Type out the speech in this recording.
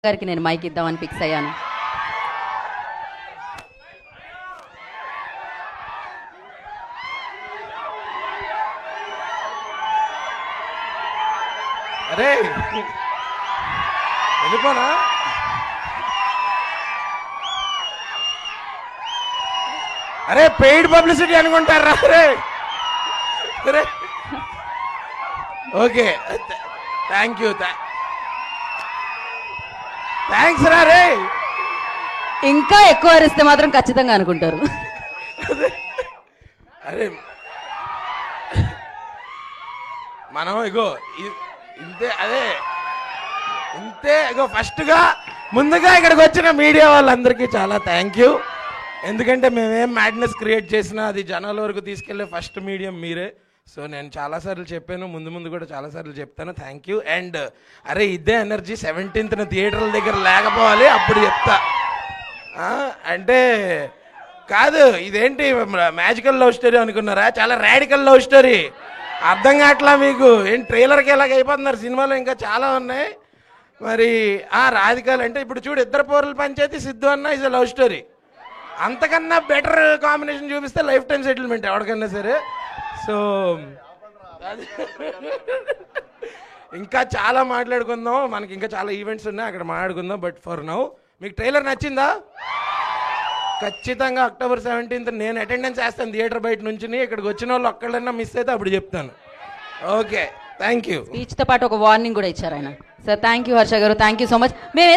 గారికి నేను మైక్ ఇద్దామని ఫిక్స్ అయ్యాను. అరే వెళ్ళిపోనా? అరే పెయిడ్ పబ్లిసిటీ అనుకుంటారా? అరే ఓకే, థ్యాంక్ యూ, థ్యాంక్స్ రా. రే ఇంకా ఎక్కువ అరిస్తే మాత్రం ఖచ్చితంగా అనుకుంటారు. అరే మనం ఇగో ఇంతే, అదే ఇంతే. ఇగో ఫస్ట్గా ముందుగా ఇక్కడికి వచ్చిన మీడియా వాళ్ళందరికీ చాలా థ్యాంక్ యూ. ఎందుకంటే మేమేం మ్యాడ్నెస్ క్రియేట్ చేసినా అది జనాల వరకు తీసుకెళ్లే ఫస్ట్ మీడియం మీరే. సో నేను చాలాసార్లు చెప్పాను, ముందు ముందు కూడా చాలాసార్లు చెప్తాను. Thank you. అండ్ అరే ఇదే ఎనర్జీ 17th థియేటర్ల దగ్గర లేకపోవాలి, అప్పుడు చెప్తా. అంటే కాదు, ఇదేంటి మ్యాజికల్ లవ్ స్టోరీ అనుకున్నారా? చాలా రాడికల్ లవ్ స్టోరీ. అర్థం కావట్లా మీకు? ఏం ట్రైలర్కి ఎలాగ అయిపోతున్నారు? సినిమాలో ఇంకా చాలా ఉన్నాయి. మరి రాధికల్ అంటే ఇప్పుడు చూడు, ఇద్దరు పౌరుల పంచాయతీ, సిద్ధు అన్న ఇస్ లవ్ స్టోరీ. అంతకన్నా బెటర్ కాంబినేషన్ చూపిస్తే లైఫ్ టైం సెటిల్మెంట్ ఎవరికన్నా సరే. సో ఇంకా చాలా మాట్లాడుకుందాం, మనకి ఇంకా చాలా ఈవెంట్స్ ఉన్నాయి, అక్కడ మాట్లాడుకుందాం. బట్ ఫర్ నౌ మీకు ట్రైలర్ నచ్చిందా? ఖచ్చితంగా October 17th నేను అటెండెన్స్ వేస్తాను థియేటర్ బయట నుంచి. ఇక్కడికి వచ్చిన వాళ్ళు ఒక్కళ్ళన్నా మిస్ అయితే అప్పుడు చెప్తాను. Okay, thank you. స్పీచ్తో పాటు ఒక వార్నింగ్ కూడా ఇచ్చారు ఆయన. సార్ థ్యాంక్ యూ హర్ష గారు, థ్యాంక్ యూ సో మచ్. మేము